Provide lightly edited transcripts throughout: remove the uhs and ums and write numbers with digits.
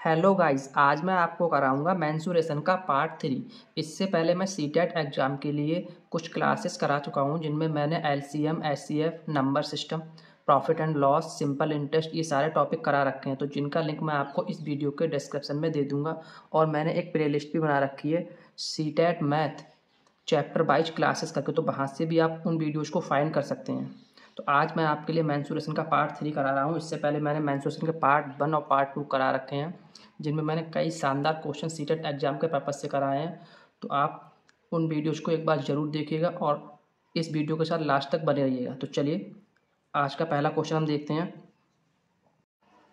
Hello guys, आज मैं आपको कराऊंगा मेंसुरेशन का पार्ट 3। इससे पहले मैं सीटेट एग्ज़ाम के लिए कुछ क्लासेस करा चुका हूं, जिनमें मैंने LCM, HCF, number system, profit and loss, simple interest, ये सारे टॉपिक करा रखे हैं। तो जिनका लिंक मैं आपको इस वीडियो के डिस्क्रिप्शन में दे दूंगा। और मैंने एक प्लेलिस्ट भी बना रखी है CTET math chapter wise classes करके, तो वहाँ से भी आप उन वीडियोज़ को फाइंड कर सकते हैं। तो आज मैं आपके लिए मेंसुरेशन का पार्ट 3 करा रहा हूँ। इससे पहले मैंने मेंसुरेशन के पार्ट 1 और पार्ट 2 करा रखे हैं, जिनमें मैंने कई शानदार क्वेश्चन सीटेट एग्जाम के पर्पज़ से कराए हैं। तो आप उन वीडियोज़ को एक बार ज़रूर देखिएगा और इस वीडियो के साथ लास्ट तक बने रहिएगा। तो चलिए आज का पहला क्वेश्चन हम देखते हैं।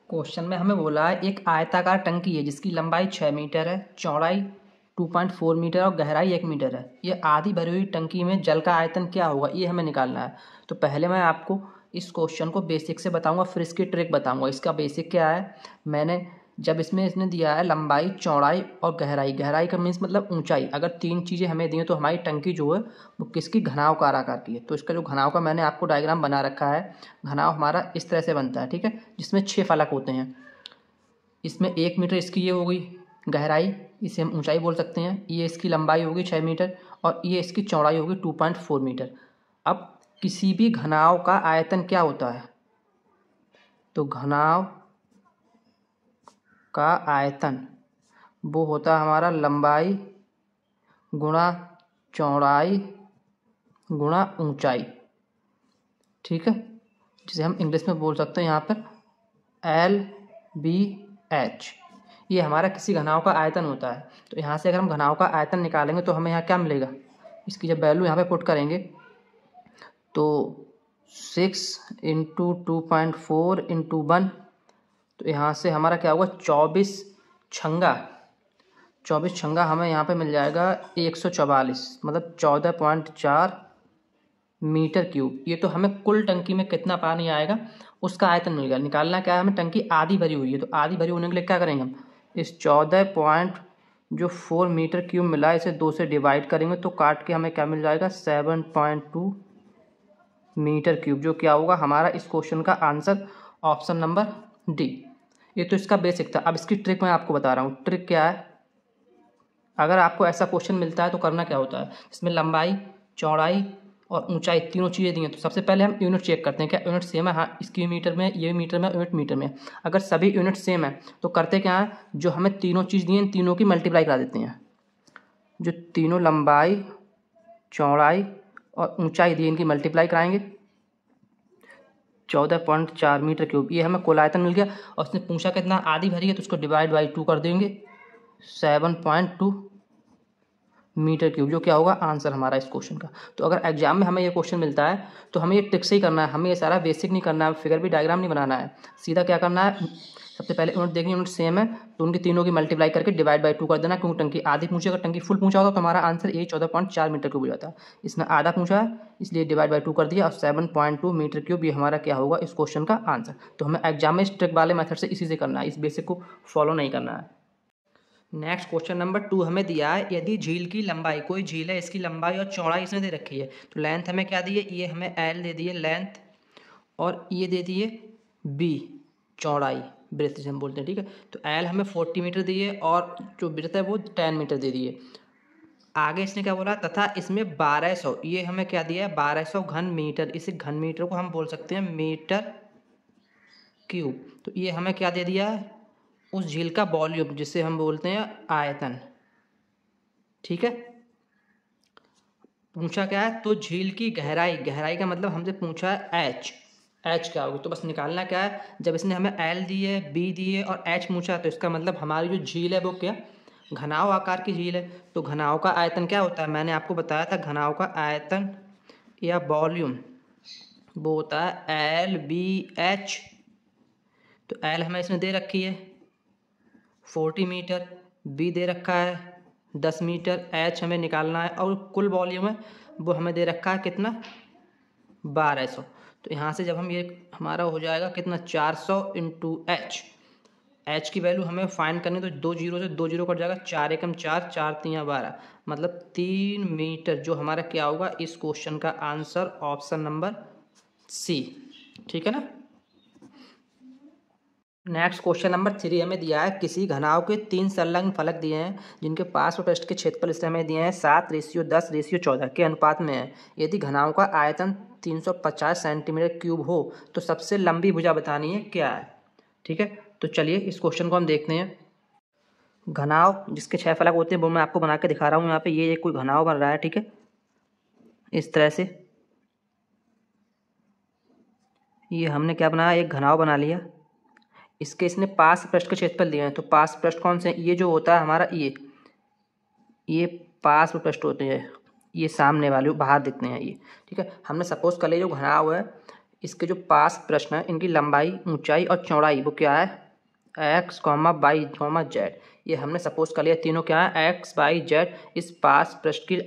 क्वेश्चन में हमें बोला है, एक आयताकार टंकी है जिसकी लंबाई 6 मीटर है, चौड़ाई 2.4 मीटर और गहराई 1 मीटर है। ये आधी भरी हुई टंकी में जल का आयतन क्या होगा, ये हमें निकालना है। तो पहले मैं आपको इस क्वेश्चन को बेसिक से बताऊंगा, फिर इसकी ट्रिक बताऊंगा। इसका बेसिक क्या है, मैंने जब इसने दिया है लंबाई, चौड़ाई और गहराई। गहराई का मीन्स मतलब ऊंचाई। अगर तीन चीज़ें हमें दी हैं तो हमारी टंकी जो है वो किसकी, घनाव का आकार की है। तो इसका जो घनाव का मैंने आपको डायग्राम बना रखा है, घनाव हमारा इस तरह से बनता है, ठीक है, जिसमें 6 फलक होते हैं। इसमें 1 मीटर इसकी ये हो गई गहराई, इसे हम ऊंचाई बोल सकते हैं। ये इसकी लंबाई होगी 6 मीटर और ये इसकी चौड़ाई होगी 2.4 मीटर। अब किसी भी घनाव का आयतन क्या होता है, तो घनाव का आयतन वो होता है हमारा लंबाई गुणा चौड़ाई गुणा ऊंचाई, ठीक है, जिसे हम इंग्लिश में बोल सकते हैं यहाँ पर LBH। ये हमारा किसी घनाव का आयतन होता है। तो यहाँ से अगर हम घनाव का आयतन निकालेंगे तो हमें यहाँ क्या मिलेगा, इसकी जब वैल्यू यहाँ पे पुट करेंगे तो 6 × 2.4 × 1, तो यहाँ से हमारा क्या होगा 24 छंगा हमें यहाँ पे मिल जाएगा 144, मतलब 14.4 मीटर क्यूब। ये तो हमें कुल टंकी में कितना पानी आएगा उसका आयतन मिल गया। निकालना क्या है हमें, टंकी आधी भरी हुई है, तो आधी भरी होने के लिए क्या करेंगे हम, इस 14.4 मीटर क्यूब मिला है, इसे 2 से डिवाइड करेंगे तो काट के हमें क्या मिल जाएगा 7.2 मीटर क्यूब, जो क्या होगा हमारा इस क्वेश्चन का आंसर, ऑप्शन नंबर डी। ये तो इसका बेसिक था। अब इसकी ट्रिक मैं आपको बता रहा हूँ। ट्रिक क्या है, अगर आपको ऐसा क्वेश्चन मिलता है तो करना क्या होता है, इसमें लंबाई, चौड़ाई और ऊंचाई तीनों चीज़ें दी हैं। तो सबसे पहले हम यूनिट चेक करते हैं, क्या यूनिट सेम है, हाँ इसकी मीटर में, ये मीटर में, यूनिट मीटर में। अगर सभी यूनिट सेम है तो करते क्या है, जो हमें तीनों चीज़ दी हैं तीनों की मल्टीप्लाई करा देते हैं। जो तीनों लंबाई, चौड़ाई और ऊंचाई दी इनकी मल्टीप्लाई कराएंगे, 14.4 मीटर क्यूब, ये हमें कुल आयतन मिल गया। और उसने पूछा कितना, आधी भरी है, तो उसको डिवाइड बाई 2 कर देंगे, 7.2 मीटर क्यूब, जो क्या होगा आंसर हमारा इस क्वेश्चन का। तो अगर एग्जाम में हमें ये क्वेश्चन मिलता है तो हमें ये ट्रिक से ही करना है, हमें ये सारा बेसिक नहीं करना है, फिगर भी डायग्राम नहीं बनाना है। सीधा क्या करना है, सबसे पहले यूनिट देखिए, यूनिट सेम है तो उनकी तीनों की मल्टीप्लाई करके डिवाइड बाई 2 कर देना, क्योंकि टंकी आधी पूछी, अगर टंकी फुल पूछा होता तो हमारा आंसर यही 14.4 मीटर क्यूब हो जाता है। इसने आधा पूछा है इसलिए डिवाइड बाई 2 कर दिया, और 7.2 मीटर क्यूब ये हमारा क्या होगा इस क्वेश्चन का आंसर। तो हमें एग्जाम में इस ट्रिक वाले मेथड से इसी से करना है, इस बेसिक को फॉलो नहीं करना है। नेक्स्ट क्वेश्चन नंबर 2 हमें दिया है, यदि झील की लंबाई, कोई झील है इसकी लंबाई और चौड़ाई इसने दे रखी है। तो लेंथ हमें क्या दी है, ये हमें L दे दी है लेंथ, और ये दे दी है B चौड़ाई, ब्रेथ जिसे हम बोलते हैं, ठीक है। तो L हमें 40 मीटर दी है और जो ब्रेथ है वो 10 मीटर दे दी है। आगे इसने क्या बोला, तथा इसमें 1200, ये हमें क्या दिया है 1200 घन मीटर। इस घन मीटर को हम बोल सकते हैं मीटर क्यूब। तो ये हमें क्या दे दिया है, उस झील का वॉल्यूम, जिसे हम बोलते हैं आयतन, ठीक है। पूछा क्या है, तो झील की गहराई, गहराई का मतलब हमसे पूछा है एच क्या होगी। तो बस निकालना क्या है, जब इसने हमें L दी है, B दी है और H पूछा, तो इसका मतलब हमारी जो झील है वो क्या, घनाव आकार की झील है। तो घनाव का आयतन क्या होता है, मैंने आपको बताया था, घनाव का आयतन या वॉल्यूम वो होता है LBH। तो L हमें इसमें दे रखी है 40 मीटर, B दे रखा है 10 मीटर, H हमें निकालना है, और कुल वॉल्यूम है वो हमें दे रखा है कितना 1200। तो यहाँ से जब हम ये हमारा हो जाएगा कितना 400 × H की वैल्यू हमें फाइंड करनी, तो 2 जीरो से 2 जीरो कट जाएगा, 4 एकम 4, 4 तियाँ 12, मतलब 3 मीटर, जो हमारा क्या होगा इस क्वेश्चन का आंसर, ऑप्शन नंबर C, ठीक है ना। नेक्स्ट क्वेश्चन नंबर 3 हमें दिया है किसी घनाव के 3 संलग्न फलक दिए हैं जिनके पास और पृष्ठ के क्षेत्रफल इसमें हमें दिए हैं 7:10:14 के अनुपात में है। यदि घनाव का आयतन 350 सेंटीमीटर क्यूब हो तो सबसे लंबी भुजा बतानी है क्या है। ठीक है, तो चलिए इस क्वेश्चन को हम देखते हैं। घनाव जिसके 6 फलक होते हैं वो मैं आपको बना के दिखा रहा हूँ। यहाँ पे ये कोई घनाव बन रहा है। ठीक है, इस तरह से ये हमने क्या बनाया, एक घनाव बना लिया। इसके इसने पास पृष्ठ के क्षेत्रफल दिए हैं, तो पास पृष्ठ कौन से हैं, ये जो होता है हमारा ये पास पृष्ठ होते हैं, ये सामने वाले बाहर दिखते हैं ये। ठीक है, हमने सपोज कर लिया जो घनाव है इसके जो पास पृष्ठ हैं इनकी लंबाई, ऊंचाई और चौड़ाई वो क्या है, x, y, z। ये हमने सपोज कर लिया तीनों क्या है, x, y, z इस पास पृष्ठ की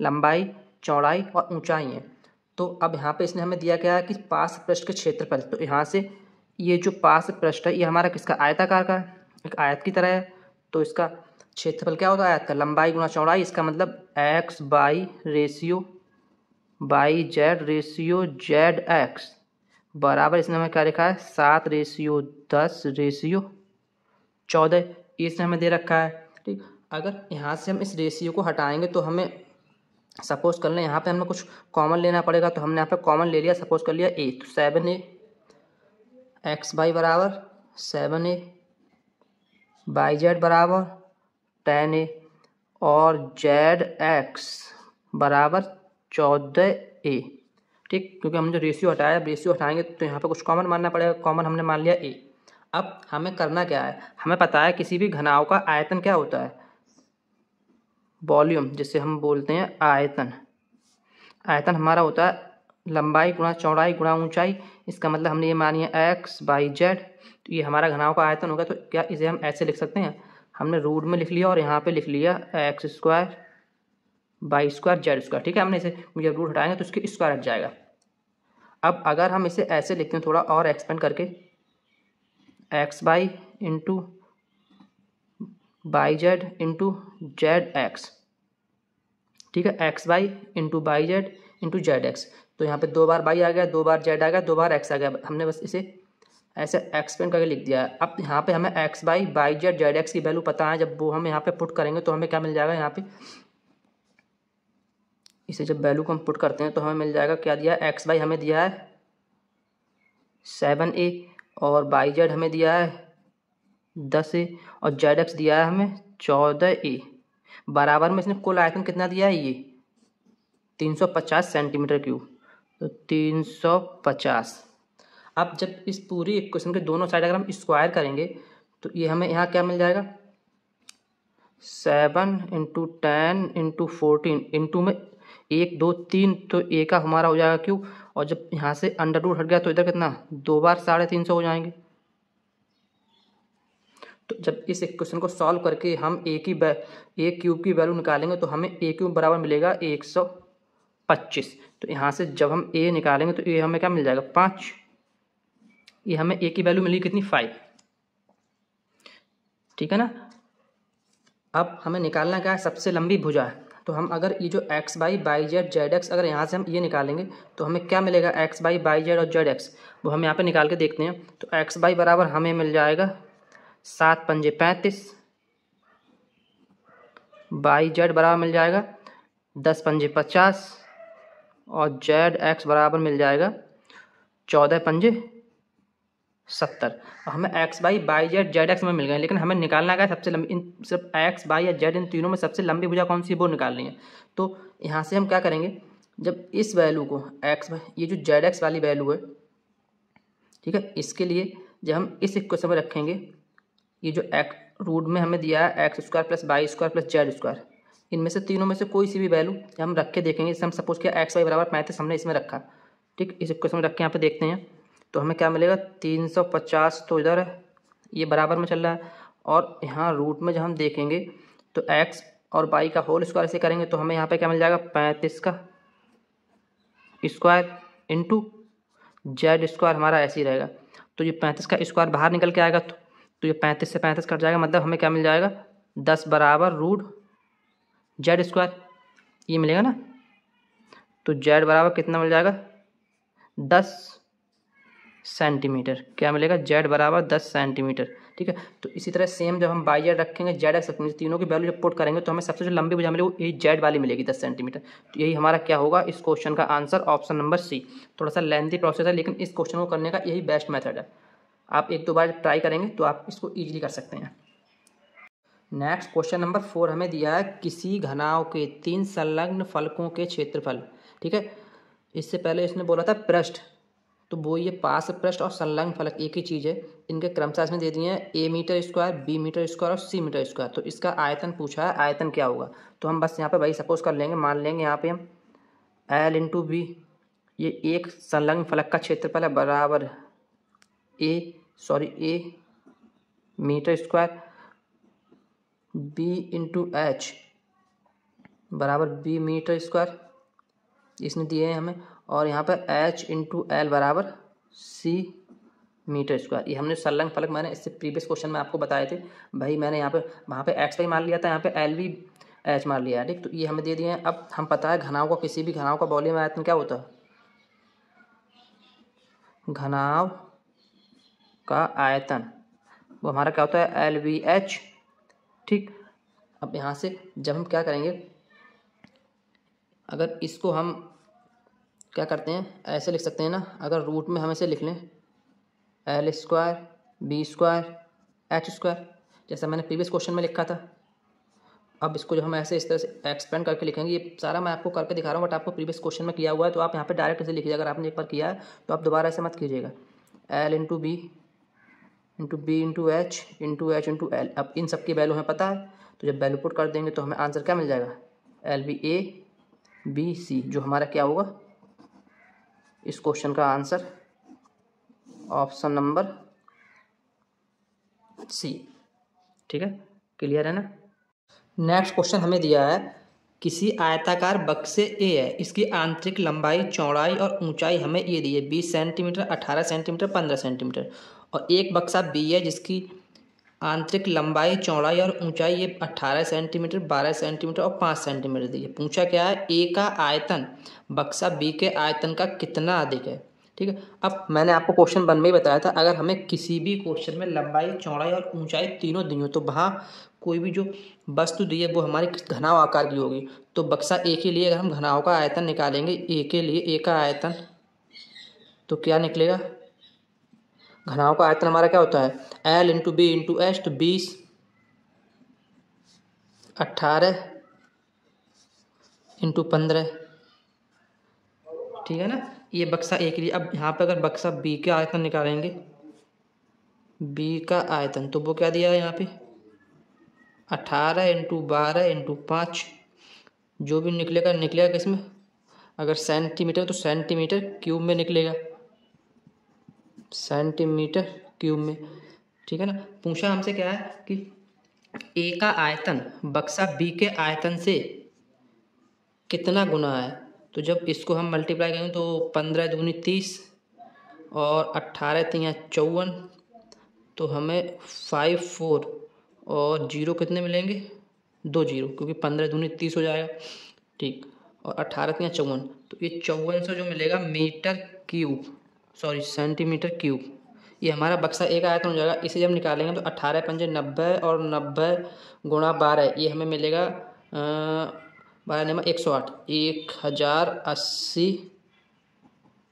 लंबाई, चौड़ाई और ऊंचाई है। तो अब यहाँ पे इसने हमें दिया क्या है कि पास पृष्ठ के क्षेत्रफल। तो यहाँ से ये जो पास पृष्ठ है ये हमारा किसका, आयताकार का है, एक आयत की तरह है। तो इसका क्षेत्रफल क्या होता है, आयत का, लंबाई गुणा चौड़ाई। इसका मतलब x by ratio by Z ratio Z x बराबर, इसने हमें क्या लिखा है, 7:10:14। ये इसने हमें दे रखा है। ठीक, अगर यहाँ से हम इस रेशियो को हटाएंगे तो हमें सपोज कर लें यहाँ पे हमें कुछ कॉमन लेना पड़ेगा। तो हमने यहाँ पे कॉमन ले लिया, सपोज कर लिया a, तो 7a एक्स बाई बराबर 7a बाई जेड बराबर 10a और जेड एक्स बराबर 14a। ठीक, क्योंकि हमने जो रेशियो हटाया, रेशियो हटाएंगे तो यहाँ पे कुछ कॉमन मानना पड़ेगा। कॉमन हमने मान लिया a। अब हमें करना क्या है, हमें पता है किसी भी घनाव का आयतन क्या होता है, वॉल्यूम, जिसे हम बोलते हैं आयतन। आयतन हमारा होता है लंबाई गुणा चौड़ाई गुणा ऊंचाई। इसका मतलब हमने ये मानी है x बाई जेड, तो ये हमारा घनाव का आयतन होगा। तो क्या इसे हम ऐसे लिख सकते हैं, हमने रूट में लिख लिया और यहाँ पे लिख लिया x² by square Z square. ठीक है, हमने इसे जब रूट हटाएंगे तो इसके स्क्वायर हट जाएगा। अब अगर हम इसे ऐसे लिखते हैं थोड़ा और एक्सपेंड करके, x by into by Z into Z x. ठीक है, x by into by Z into Z x. तो यहाँ पे 2 बार बाई आ गया, 2 बार जेड आ गया, 2 बार एक्स आ गया। हमने बस इसे ऐसे एक्सपेंड करके लिख दिया है। अब यहाँ पे हमें x by Z Z x की वैल्यू पता है। जब वो हम यहाँ पे पुट करेंगे तो हमें क्या मिल जाएगा, यहाँ पे इसे जब वैल्यू को हम पुट करते हैं तो हमें मिल जाएगा, क्या दिया है, x बाई हमें दिया है 7a और बाई जेड हमें दिया है 10a और जेड एक्स दिया है हमें 14a। बराबर में इसने कुल आयतन कितना दिया है, ये 350 सेंटीमीटर क्यूब। तो 350। अब जब इस पूरी इक्वेशन के दोनों साइड अगर हम स्क्वायर करेंगे तो ये हमें यहाँ क्या मिल जाएगा, 7 इंटू 10 इंटू 14 इंटू में 1 2 3, तो ए का हमारा हो जाएगा क्यूब। और जब यहाँ से अंडर रूट हट गया तो इधर कितना, 2 बार 350 हो जाएंगे। तो जब इस इक्वेशन को सॉल्व करके हम ए क्यूब की वैल्यू निकालेंगे तो हमें ए क्यूब बराबर मिलेगा 125। तो यहाँ से जब हम ए निकालेंगे तो ए हमें क्या मिल जाएगा, 5। ये हमें ए की वैल्यू मिली कितनी, 5। ठीक है ना। अब हमें निकालना क्या है, सबसे लंबी भुजा है। तो हम अगर ये जो x by Z Z x, अगर यहाँ से हम ये निकालेंगे तो हमें क्या मिलेगा, x बाई जेड और जेड एक्स, वो हम यहाँ पे निकाल के देखते हैं। तो x बाई बराबर हमें मिल जाएगा 7 पंजे 35, बाई जेड बराबर मिल जाएगा 10 पंजे 50 और जेड एक्स बराबर मिल जाएगा 14 पंजे 70। हमें x by Z Z x में मिल गए, लेकिन हमें निकालना क्या है, सबसे लंबी, इन सिर्फ x बाई या जेड इन तीनों में सबसे लंबी भुजा कौन सी है वो निकालनी है। तो यहाँ से हम क्या करेंगे, जब इस वैल्यू को x, ये जो जेड एक्स वाली वैल्यू है, ठीक है, इसके लिए जब हम इस इक्वेशन में रखेंगे, ये जो x रूट में हमें दिया है x² plus by square plus Z square, इनमें से तीनों में से कोई सी भी वैल्यू हम रख के देखेंगे। जैसे हम सपोज किया x वाई बराबर 35 हमने इसमें रखा, ठीक, इस इक्वेशन में रख के यहाँ पे देखते हैं तो हमें क्या मिलेगा, 350 तो इधर है, ये बराबर में चल रहा है। और यहाँ रूट में जब हम देखेंगे तो x और y का होल स्क्वायर से करेंगे तो हमें यहाँ पे क्या मिल जाएगा, 35 का स्क्वायर इंटू जेड स्क्वायर, हमारा ऐसे ही रहेगा। तो ये 35 का स्क्वायर बाहर निकल के आएगा तो ये 35 से 35 कट जाएगा, मतलब हमें क्या मिल जाएगा, 10 बराबर रूट जेड स्क्वायर, ये मिलेगा ना। तो जेड बराबर कितना मिल जाएगा, 10 सेंटीमीटर। क्या मिलेगा? जेड बराबर 10 सेंटीमीटर। ठीक है, तो इसी तरह सेम जब हम बाई जेड रखेंगे, जेड एक्स रखेंगे, तीनों की वैल्यू जब पुट करेंगे तो हमें सबसे जो लंबी भुजा मिलेगी वो यही जेड वाली मिलेगी 10 सेंटीमीटर। तो यही हमारा क्या होगा इस क्वेश्चन का आंसर, ऑप्शन नंबर सी। थोड़ा सा लेंथी प्रोसेस है लेकिन इस क्वेश्चन को करने का यही बेस्ट मेथड है। आप एक दो बार ट्राई करेंगे तो आप इसको ईजिली कर सकते हैं। नेक्स्ट क्वेश्चन नंबर 4 हमें दिया है किसी घनाव के 3 संलग्न फलकों के क्षेत्रफल। ठीक है, इससे पहले इसने बोला था पृष्ठ, तो वो ये पार्श्व पृष्ठ और संलग्न फलक एक ही चीज़ है। इनके क्रमशः इसमें दे दिए हैं A metre square, B metre square और सी मीटर स्क्वायर। तो इसका आयतन पूछा है, आयतन क्या होगा? तो हम बस यहाँ पे वही सपोज कर लेंगे, मान लेंगे यहाँ पे हम एल इंटू बी, ये एक संलग्न फलक का क्षेत्रफल है, बराबर A metre square, B into H बराबर बी मीटर स्क्वायर, इसने दिए हैं हमें, और यहाँ पर एच इंटू एल बराबर सी मीटर स्क्वायर। ये हमने संलग्न फलक मैंने इससे प्रीवियस क्वेश्चन में आपको बताए थे भाई, मैंने यहाँ पे वहाँ पे एक्स वाई मान लिया था, यहाँ पे एल भी एच मान लिया है। ठीक, तो ये हमें दे दिए हैं। अब हम पता है घनाव का, किसी भी घनाव का वॉल्यूम आयतन क्या होता है? घनाव का आयतन वो हमारा क्या होता है? L V H. ठीक, अब यहाँ से जब हम क्या करेंगे, अगर इसको हम क्या करते हैं ऐसे लिख सकते हैं ना, अगर रूट में हम ऐसे लिख लें L square B square H square, जैसा मैंने प्रीवियस क्वेश्चन में लिखा था। अब इसको जो हम ऐसे इस तरह से एक्सपेंड करके लिखेंगे, ये सारा मैं आपको करके दिखा रहा हूँ बट आपको प्रीवियस क्वेश्चन में किया हुआ है, तो आप यहाँ पे डायरेक्ट ऐसे लिखिए। अगर आपने एक बार किया है तो आप दोबारा ऐसे मत कीजिएगा। L into B into H into L. अब इन सब की वैल्यू हमें पता है, तो जब वैल्यू पुट कर देंगे तो हमें आंसर क्या मिल जाएगा? L B A B C, जो हमारा क्या होगा इस क्वेश्चन का आंसर, ऑप्शन नंबर सी। ठीक है, क्लियर है ना? नेक्स्ट क्वेश्चन हमें दिया है किसी आयताकार बक्से ए है, इसकी आंतरिक लंबाई, चौड़ाई और ऊंचाई हमें ये दी है 20 सेंटीमीटर, 18 सेंटीमीटर, 15 सेंटीमीटर। और एक बक्सा बी है जिसकी आंतरिक लंबाई, चौड़ाई और ऊंचाई ये 18 सेंटीमीटर, 12 सेंटीमीटर और 5 सेंटीमीटर दी है। पूछा क्या है? ए का आयतन बक्सा बी के आयतन का कितना अधिक है। ठीक है, अब मैंने आपको क्वेश्चन 1 में ही बताया था, अगर हमें किसी भी क्वेश्चन में लंबाई, चौड़ाई और ऊंचाई तीनों दी हो तो वहाँ कोई भी जो वस्तु दी है वो हमारी घनाव आकार की होगी। तो बक्सा ए के लिए अगर हम घनाव का आयतन निकालेंगे, ए के लिए ए का आयतन, तो क्या निकलेगा? घनाव का आयतन हमारा क्या होता है? L into B into H, तो 20, 18 इंटू 15। ठीक है ना, ये बक्सा ए के लिए। अब यहाँ पे अगर बक्सा बी का आयतन निकालेंगे, बी का आयतन, तो वो क्या दिया है यहाँ पे? 18 इंटू 12 इंटू 5, जो भी निकलेगा निकलेगा किसमें? अगर सेंटीमीटर तो सेंटीमीटर क्यूब में निकलेगा, सेंटीमीटर क्यूब में। ठीक है ना, पूछा हमसे क्या है कि ए का आयतन बक्सा बी के आयतन से कितना गुना है। तो जब इसको हम मल्टीप्लाई करेंगे तो 15 दूनी 30 और 18 तियाँ 54, तो हमें 54 और 0 कितने मिलेंगे? 2 0, क्योंकि 15 दूनी 30 हो जाएगा। ठीक, और 18 तियाँ 54, तो ये 5400 जो मिलेगा metre cube, sorry centimetre cube, ये हमारा बक्सा ए का आयतन हो जाएगा। इसे जब निकालेंगे तो 18 पंजे 90 और 90 गुणा 12, ये हमें मिलेगा 12 नंबर 108, 1080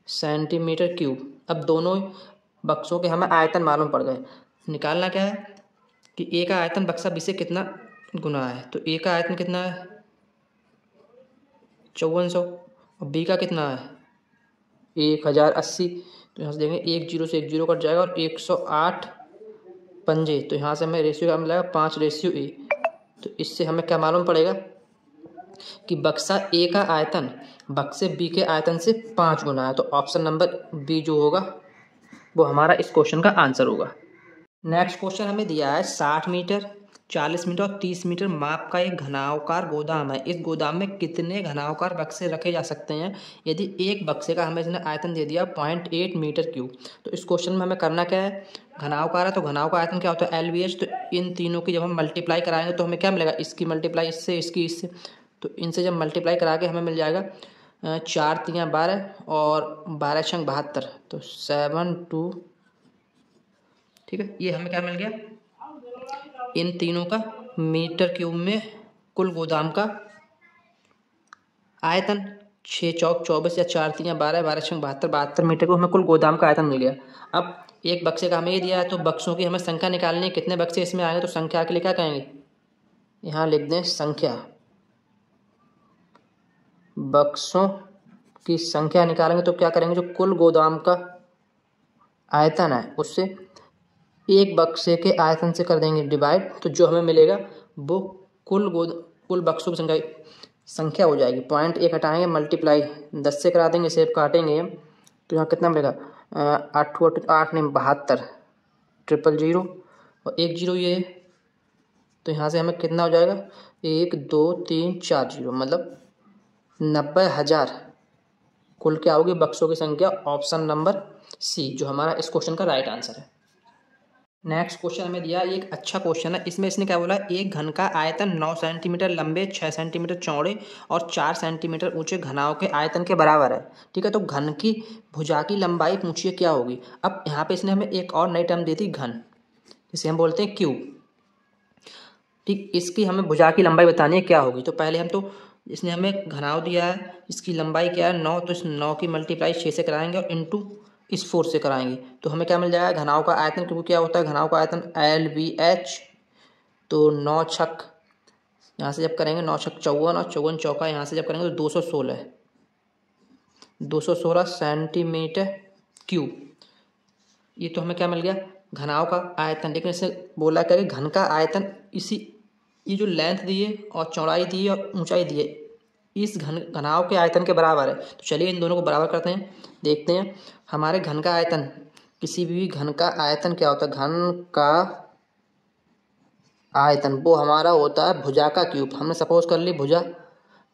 सेंटीमीटर क्यूब। अब दोनों बक्सों के हमें आयतन मालूम पड़ गए। निकालना क्या है कि ए का आयतन बक्सा बी से कितना गुना है। तो ए का आयतन कितना है? 5400, और बी का कितना है? 1080। तो यहाँ से देखेंगे 1 0 से 1 0 कट जाएगा और 108 पंजे, तो यहाँ से हमें रेशियो क्या मिलेगा? 5:1। तो इससे हमें क्या मालूम पड़ेगा कि बक्सा ए का आयतन बक्से बी के आयतन से 5 गुना है। तो ऑप्शन नंबर बी जो होगा वो हमारा इस क्वेश्चन का आंसर होगा। नेक्स्ट क्वेश्चन हमें दिया है 60 मीटर, 40 मीटर और 30 मीटर माप का एक घनावकार गोदाम है। इस गोदाम में कितने घनावकार बक्से रखे जा सकते हैं यदि एक बक्से का हमें इसने आयतन दे दिया 0.8 मीटर क्यूब। तो इस क्वेश्चन में हमें करना क्या है? घनावकार है तो घनाव का आयतन क्या होता है? LVH। तो इन तीनों की जब हम मल्टीप्लाई कराएंगे तो हमें क्या मिलेगा? इसकी मल्टीप्लाई इससे, इसकी इससे, तो इनसे जब मल्टीप्लाई करा के हमें मिल जाएगा 4 3 12 और 12 छंग 72, तो 72। ठीक है, ये हमें क्या मिल गया, इन तीनों का मीटर क्यूब में कुल गोदाम का आयतन। 6 चौक 24 या 4 3 12, 12 छंग 72, 72 मीटर को हमें कुल गोदाम का आयतन मिल गया। अब एक बक्से का हमें ये दिया है, तो बक्सों की हमें संख्या निकालनी है, कितने बक्से इसमें आएंगे। तो संख्या के लिए क्या कहेंगे, यहाँ लिख दें संख्या, बक्सों की संख्या निकालेंगे तो क्या करेंगे, जो कुल गोदाम का आयतन है उससे एक बक्से के आयतन से कर देंगे डिवाइड, तो जो हमें मिलेगा वो कुल बक्सों की संख्या हो जाएगी। 0.1 हटाएंगे, मल्टीप्लाई 10 से करा देंगे, इसे काटेंगे तो यहाँ कितना मिलेगा, 8 8 नहीं 72, 000 और 1 0 ये, तो यहाँ से हमें कितना हो जाएगा, 1 2 3 4 0, मतलब 90,000 कुल क्या होगी बक्सों की संख्या। ऑप्शन नंबर सी जो हमारा इस क्वेश्चन का राइट आंसर है। नेक्स्ट क्वेश्चन हमें दिया, एक अच्छा क्वेश्चन है, इसमें इसने क्या बोला, एक घन का आयतन 9 सेंटीमीटर लंबे, 6 सेंटीमीटर चौड़े और 4 सेंटीमीटर ऊंचे घनाव के आयतन के बराबर है। ठीक है, तो घन की भुजा की लंबाई पूछिए क्या होगी। अब यहाँ पे इसने हमें एक और नई टर्म दी थी घन, जिसे हम बोलते हैं क्यूब। ठीक, इसकी हमें भुजा की लंबाई बतानी है क्या होगी। तो पहले हम तो इसने हमें घनाव दिया है, इसकी लंबाई क्या है 9, तो इस 9 की मल्टीप्लाई 6 से कराएंगे और इंटू इस 4 से कराएंगे, तो हमें क्या मिल जाएगा, घनाव का आयतन, क्योंकि क्या होता है घनाव का आयतन LBH, तो 9 छक यहाँ से जब करेंगे 9 छक 54 और 54 चौका यहाँ से जब करेंगे तो 216 सेंटीमीटर क्यूब। ये तो हमें क्या मिल गया, घनाव का आयतन। लेकिन इसने बोला क्या कि घन का आयतन इसी, ये जो लेंथ दी है और चौड़ाई दी है और ऊंचाई दी है, इस घनाव के आयतन के बराबर है। तो चलिए इन दोनों को बराबर करते हैं, देखते हैं हमारे घन का आयतन, किसी भी घन का आयतन क्या होता है, घन का आयतन वो हमारा होता है भुजा का क्यूब। हमने सपोज कर ली भुजा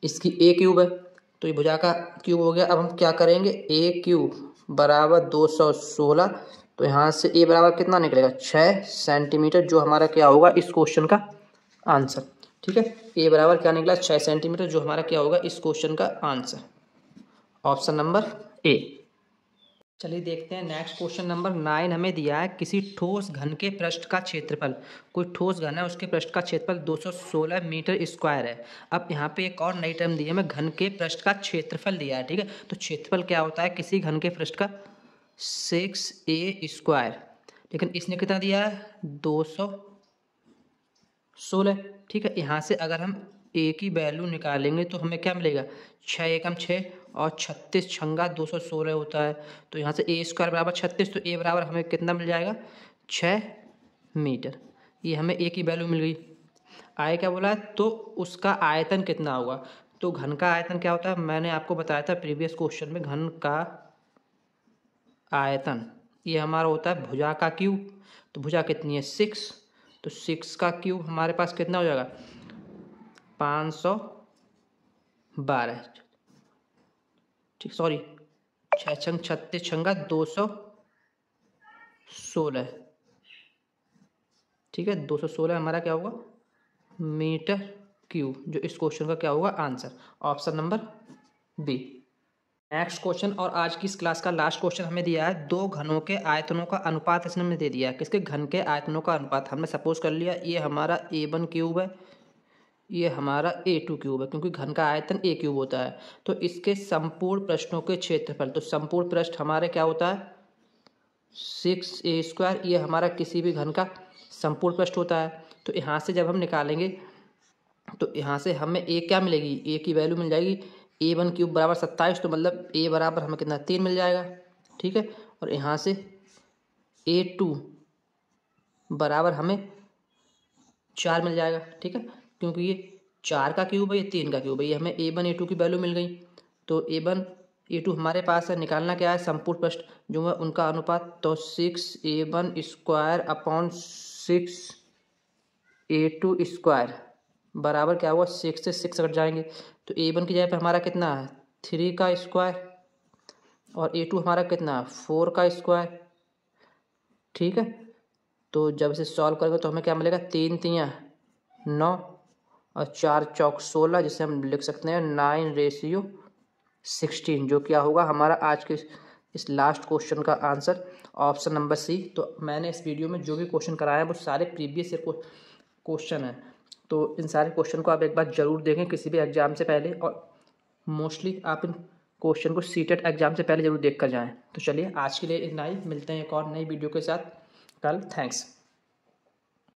इसकी A क्यूब है, तो ये भुजा का क्यूब हो गया। अब हम क्या करेंगे, A क्यूब बराबर 216, तो यहाँ से A बराबर कितना निकलेगा, 6 सेंटीमीटर, जो हमारा क्या होगा इस क्वेश्चन का आंसर। ठीक है, A बराबर क्या निकला, 6 सेंटीमीटर, जो हमारा क्या होगा इस क्वेश्चन का आंसर, ऑप्शन नंबर A। चलिए देखते हैं नेक्स्ट क्वेश्चन नंबर 9 हमें दिया है, किसी ठोस घन के पृष्ठ का क्षेत्रफल, कोई ठोस घन है उसके पृष्ठ का क्षेत्रफल 216 मीटर स्क्वायर है। अब यहाँ पे एक और नई टर्म दी है, हमें घन के पृष्ठ का क्षेत्रफल दिया है। ठीक है, तो क्षेत्रफल क्या होता है, किसी घन के पृष्ठ का 6a स्क्वायर, लेकिन इसने कितना दिया है 216। ठीक है, यहाँ से अगर हम a की वैल्यू निकालेंगे तो हमें क्या मिलेगा, 6 एकम 6 और 36 छंगा 216 होता है, तो यहाँ से a स्क्वायर बराबर 36, तो a बराबर हमें कितना मिल जाएगा 6 मीटर। ये हमें a की वैल्यू मिल गई। आय क्या बोला है, तो उसका आयतन कितना होगा। तो घन का आयतन क्या होता है, मैंने आपको बताया था प्रीवियस क्वेश्चन में, घन का आयतन ये हमारा होता है भुजा का क्यूब। तो भुजा कितनी है 6, तो 6 का क्यूब हमारे पास कितना हो जाएगा 512। ठीक, सॉरी 6 छंग 36 छंगा 216। ठीक है, 216 हमारा क्या होगा मीटर क्यूब, जो इस क्वेश्चन का क्या होगा answer, option number B. Next question और आज की इस क्लास का लास्ट क्वेश्चन हमें दिया है, दो घनों के आयतनों का अनुपात इसने हमें दे दिया है। किसके, घन के आयतनों का अनुपात। हमने सपोज कर लिया ये हमारा A1 क्यूब है, ये हमारा A2 क्यूब है, क्योंकि घन का आयतन A क्यूब होता है। तो इसके संपूर्ण पृष्ठों के क्षेत्रफल, तो संपूर्ण पृष्ठ हमारे क्या होता है 6a स्क्वायर, ये हमारा किसी भी घन का संपूर्ण पृष्ठ होता है। तो यहाँ से जब हम निकालेंगे तो यहाँ से हमें A क्या मिलेगी, A की वैल्यू मिल जाएगी A1 क्यूब बराबर 27, तो मतलब A बराबर हमें कितना 3 मिल जाएगा। ठीक है, और यहाँ से A2 बराबर हमें 4 मिल जाएगा। ठीक है, क्योंकि ये 4 का क्यूब है, ये 3 का क्यूब है, ये हमें A1 A2 की वैल्यू मिल गई। तो A1 A2 हमारे पास है, निकालना क्या है संपूर्ण पृष्ठ जो है उनका अनुपात, तो 6A1 square upon 6A2 square बराबर क्या हुआ 6 से 6 कट जाएंगे, तो A1 की जगह पर हमारा कितना है 3 का स्क्वायर और A2 हमारा कितना है 4 का स्क्वायर। ठीक है, तो जब इसे सॉल्व करेंगे तो हमें क्या मिलेगा 3 3 9 और 4 चौक 16, जिसे हम लिख सकते हैं 9/16। 16, जो क्या होगा हमारा आज के इस लास्ट क्वेश्चन का आंसर ऑप्शन नंबर सी। तो मैंने इस वीडियो में जो भी क्वेश्चन कराया है वो सारे प्रीवियस ईयर क्वेश्चन हैं, तो इन सारे क्वेश्चन को आप एक बार ज़रूर देखें किसी भी एग्ज़ाम से पहले, और मोस्टली आप इन क्वेश्चन को सीटेट एग्ज़ाम से पहले ज़रूर देख कर जाएँ। तो चलिए आज के लिए इतना ही, मिलते हैं एक और नई वीडियो के साथ कल। थैंक्स।